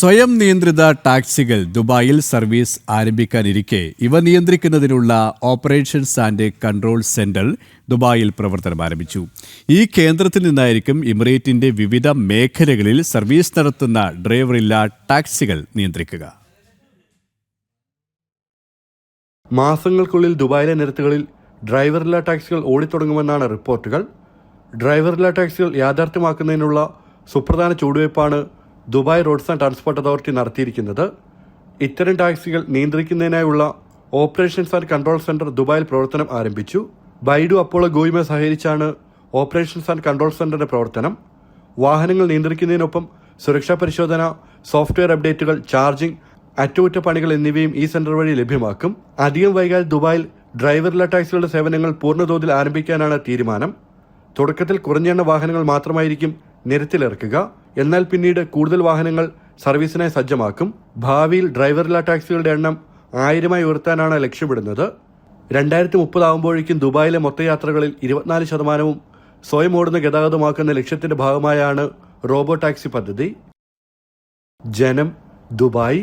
സ്വയം നിയന്ത്രിത ടാക്സികൾ ദുബായിൽ സർവീസ് ആരംഭിക്കാനിരിക്കെ ഇവ നിയന്ത്രിക്കുന്നതിനുള്ള ഓപ്പറേഷൻസ് ആൻഡ് കൺട്രോൾ സെന്റർ ദുബായിൽ പ്രവർത്തനം ആരംഭിച്ചു. ഈ കേന്ദ്രത്തിൽ നിന്നായിരിക്കും എമിറേറ്റിന്റെ വിവിധ മേഖലകളിൽ സർവീസ് നടത്തുന്ന ഡ്രൈവറില്ലാ ടാക്സികൾ നിയന്ത്രിക്കുക. മാസങ്ങൾക്കുള്ളിൽ ദുബായിലെ നിരത്തുകളിൽ ഡ്രൈവറില്ലാ ടാക്സികൾ ഓടിത്തുടങ്ങുമെന്നാണ് റിപ്പോർട്ടുകൾ. ഡ്രൈവറില്ലാ ടാക്സികൾ യാഥാർത്ഥ്യമാക്കുന്നതിനുള്ള സുപ്രധാന ചുവടുവയ്പ്പാണ് Dubai Roads and Transport Authority നടത്തിയിരിക്കുന്നത്. ഇത്തരം ടാക്സികൾ നിയന്ത്രിക്കുന്നതിനായുള്ള ഓപ്പറേഷൻസ് ആൻഡ് കൺട്രോൾ സെന്റർ ദുബായിൽ പ്രവർത്തനം ആരംഭിച്ചു. ബൈഡു അപ്പോളോ ഗോയുമായി സഹകരിച്ചാണ് ഓപ്പറേഷൻസ് ആൻഡ് കൺട്രോൾ സെന്ററിന്റെ പ്രവർത്തനം. വാഹനങ്ങൾ നിയന്ത്രിക്കുന്നതിനൊപ്പം സുരക്ഷാ പരിശോധന, സോഫ്റ്റ്വെയർ അപ്ഡേറ്റുകൾ, ചാർജിംഗ്, അറ്റകുറ്റപ്പണികൾ എന്നിവയും ഈ സെന്റർ വഴി ലഭ്യമാക്കും. അധികം വൈകാതെ ദുബായിൽ ഡ്രൈവറില്ലാ ടാക്സികളുടെ സേവനങ്ങൾ പൂർണ്ണതോതിൽ ആരംഭിക്കാനാണ് തീരുമാനം. തുടക്കത്തിൽ കുറഞ്ഞ എണ്ണം വാഹനങ്ങൾ മാത്രമായിരിക്കും നിരത്തിലിറക്കുക. എന്നാൽ പിന്നീട് കൂടുതൽ വാഹനങ്ങൾ സർവീസിനായി സജ്ജമാക്കും. ഭാവിയിൽ ഡ്രൈവറില്ലാ ടാക്സികളുടെ എണ്ണം 1000 ഉയർത്താനാണ് ലക്ഷ്യമിടുന്നത്. 2030 ആകുമ്പോഴേക്കും ദുബായിലെ മൊത്തയാത്രകളിൽ 24% സ്വയം ഓടുന്ന ഗതാഗതമാക്കുന്ന ലക്ഷ്യത്തിന്റെ ഭാഗമായാണ് റോബോ ടാക്സി പദ്ധതി. ജനം, ദുബായ്.